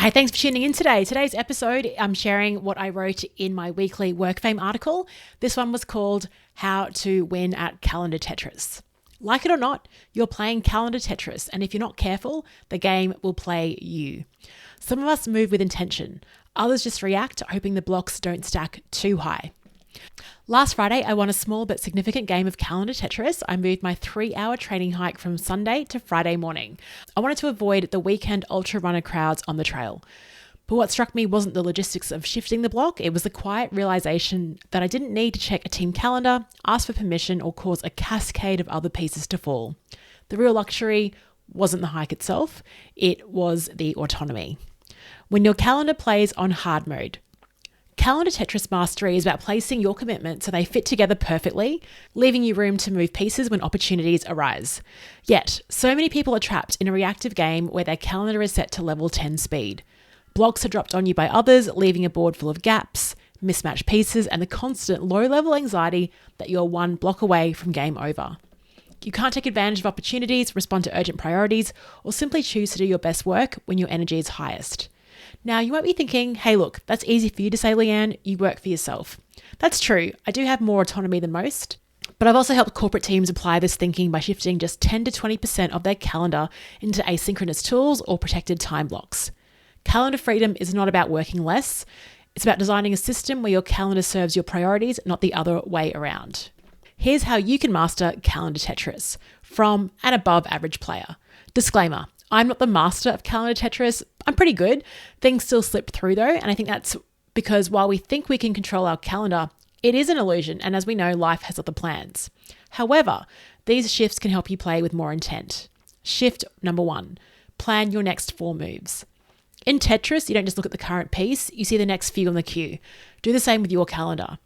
Hey, thanks for tuning in today. Today's episode, I'm sharing what I wrote in my weekly WorkFame article. This one was called How to Win at Calendar Tetris. Like it or not, you're playing Calendar Tetris, and if you're not careful, the game will play you. Some of us move with intention. Others just react, hoping the blocks don't stack too high. Last Friday, I won a small but significant game of Calendar Tetris. I moved my 3-hour training hike from Sunday to Friday morning. I wanted to avoid the weekend ultra runner crowds on the trail. But what struck me wasn't the logistics of shifting the block, it was the quiet realization that I didn't need to check a team calendar, ask for permission, or cause a cascade of other pieces to fall. The real luxury wasn't the hike itself, it was the autonomy. When your calendar plays on hard mode, Calendar Tetris Mastery is about placing your commitments so they fit together perfectly, leaving you room to move pieces when opportunities arise. Yet, so many people are trapped in a reactive game where their calendar is set to level 10 speed. Blocks are dropped on you by others, leaving a board full of gaps, mismatched pieces, and the constant low-level anxiety that you're one block away from game over. You can't take advantage of opportunities, respond to urgent priorities, or simply choose to do your best work when your energy is highest. Now, you might be thinking, hey, look, that's easy for you to say, Leanne, you work for yourself. That's true. I do have more autonomy than most, but I've also helped corporate teams apply this thinking by shifting just 10 to 20% of their calendar into asynchronous tools or protected time blocks. Calendar freedom is not about working less. It's about designing a system where your calendar serves your priorities, not the other way around. Here's how you can master Calendar Tetris from an above average player. Disclaimer, I'm not the master of Calendar Tetris. I'm pretty good. Things still slip through though, and I think that's because while we think we can control our calendar, it is an illusion, and as we know, life has other plans. However, these shifts can help you play with more intent. Shift number 1, plan your next 4 moves. In Tetris, you don't just look at the current piece, you see the next few on the queue. Do the same with your calendar.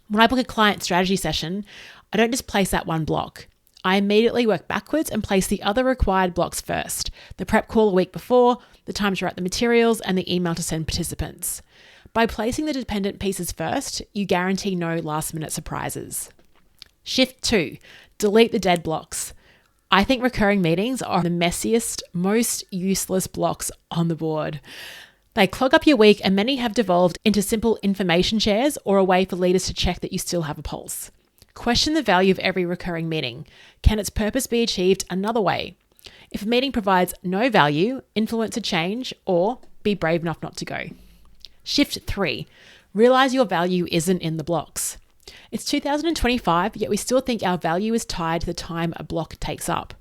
When I book a client strategy session, I don't just place that one block. I immediately work backwards and place the other required blocks first. The prep call a week before, the time to write the materials, and the email to send participants. By placing the dependent pieces first, you guarantee no last-minute surprises. Shift 2, delete the dead blocks. I think recurring meetings are the messiest, most useless blocks on the board. They clog up your week, and many have devolved into simple information shares or a way for leaders to check that you still have a pulse. Question the value of every recurring meeting. Can its purpose be achieved another way? If a meeting provides no value, influence a change, or be brave enough not to go. Shift 3, realize your value isn't in the blocks. It's 2025, yet we still think our value is tied to the time a block takes up.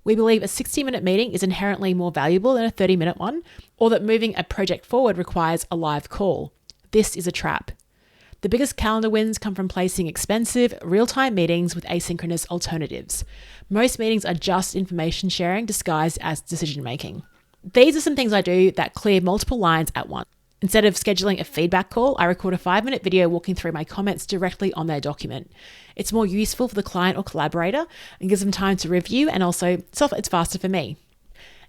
We believe a 60-minute meeting is inherently more valuable than a 30-minute one, or that moving a project forward requires a live call. This is a trap. The biggest calendar wins come from placing expensive, real-time meetings with asynchronous alternatives. Most meetings are just information sharing disguised as decision-making. These are some things I do that clear multiple lines at once. Instead of scheduling a feedback call, I record a 5-minute video walking through my comments directly on their document. It's more useful for the client or collaborator and gives them time to review, and also it's faster for me.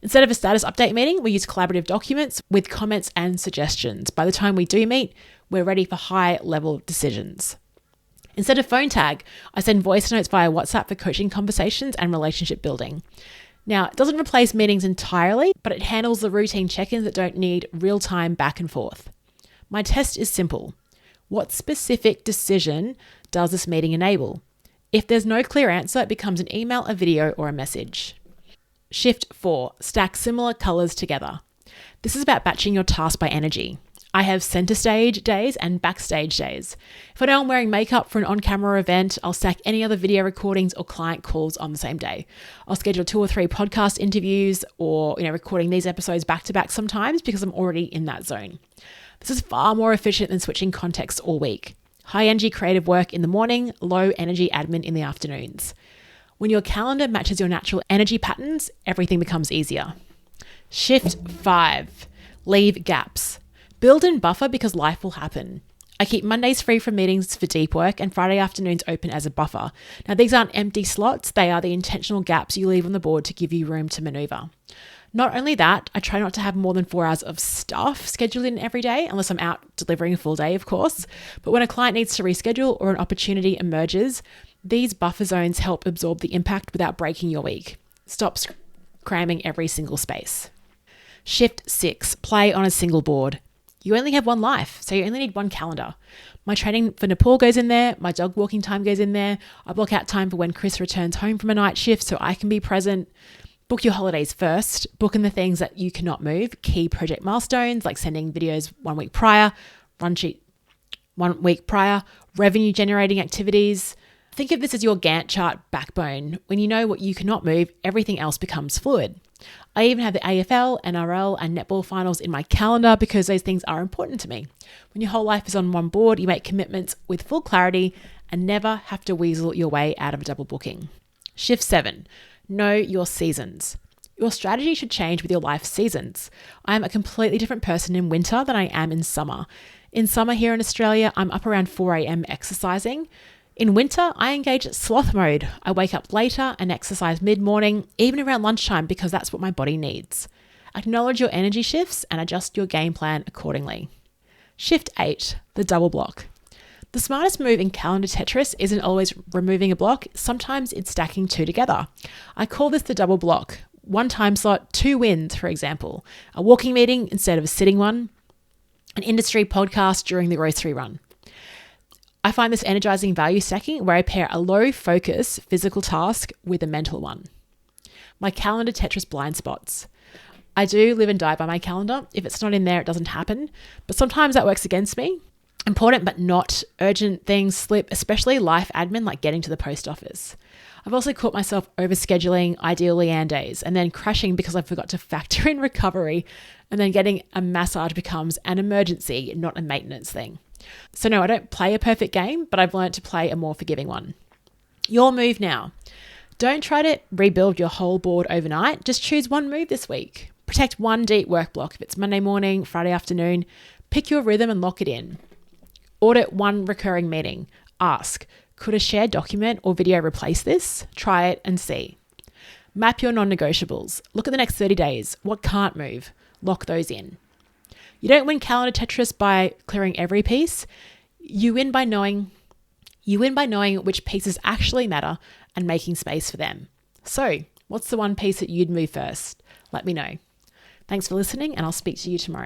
Instead of a status update meeting, we use collaborative documents with comments and suggestions. By the time we do meet, we're ready for high-level decisions. Instead of phone tag, I send voice notes via WhatsApp for coaching conversations and relationship building. Now, it doesn't replace meetings entirely, but it handles the routine check-ins that don't need real-time back and forth. My test is simple. What specific decision does this meeting enable? If there's no clear answer, it becomes an email, a video, or a message. Shift 4, stack similar colors together. This is about batching your task by energy. I have center stage days and backstage days. If I know I'm wearing makeup for an on-camera event, I'll stack any other video recordings or client calls on the same day. I'll schedule 2 or 3 podcast interviews or, recording these episodes back to back sometimes because I'm already in that zone. This is far more efficient than switching contexts all week. High energy creative work in the morning, low energy admin in the afternoons. When your calendar matches your natural energy patterns, everything becomes easier. Shift 5, leave gaps. Build in buffer because life will happen. I keep Mondays free from meetings for deep work and Friday afternoons open as a buffer. Now, these aren't empty slots, they are the intentional gaps you leave on the board to give you room to maneuver. Not only that, I try not to have more than 4 hours of stuff scheduled in every day, unless I'm out delivering a full day, of course. But when a client needs to reschedule or an opportunity emerges, these buffer zones help absorb the impact without breaking your week. Stop cramming every single space. Shift 6, play on a single board. You only have one life, so you only need one calendar. My training for Nepal goes in there. My dog walking time goes in there. I block out time for when Chris returns home from a night shift so I can be present. Book your holidays first. Book in the things that you cannot move. Key project milestones like sending videos 1 week prior, run sheet 1 week prior, revenue generating activities. Think of this as your Gantt chart backbone. When you know what you cannot move, everything else becomes fluid. I even have the AFL, NRL, and netball finals in my calendar because those things are important to me. When your whole life is on one board, you make commitments with full clarity and never have to weasel your way out of a double booking. Shift 7, know your seasons. Your strategy should change with your life seasons. I am a completely different person in winter than I am in summer. In summer here in Australia, I'm up around 4 a.m. exercising. In winter, I engage sloth mode. I wake up later and exercise mid-morning, even around lunchtime, because that's what my body needs. Acknowledge your energy shifts and adjust your game plan accordingly. Shift 8, the double block. The smartest move in Calendar Tetris isn't always removing a block. Sometimes it's stacking two together. I call this the double block. 1 time slot, 2 wins, for example. A walking meeting instead of a sitting one. An industry podcast during the grocery run. I find this energizing value stacking where I pair a low focus physical task with a mental one. My Calendar Tetris blind spots. I do live and die by my calendar. If it's not in there, it doesn't happen. But sometimes that works against me. Important but not urgent things slip, especially life admin like getting to the post office. I've also caught myself overscheduling ideal Leanne days and then crashing because I forgot to factor in recovery, and then getting a massage becomes an emergency, not a maintenance thing. So no, I don't play a perfect game, but I've learned to play a more forgiving one. Your move now. Don't try to rebuild your whole board overnight. Just choose one move this week. Protect one deep work block. If it's Monday morning, Friday afternoon, pick your rhythm and lock it in. Audit one recurring meeting. Ask, could a shared document or video replace this? Try it and see. Map your non-negotiables. Look at the next 30 days. What can't move? Lock those in. You don't win Calendar Tetris by clearing every piece. You win by knowing which pieces actually matter and making space for them. So, what's the one piece that you'd move first? Let me know. Thanks for listening, and I'll speak to you tomorrow.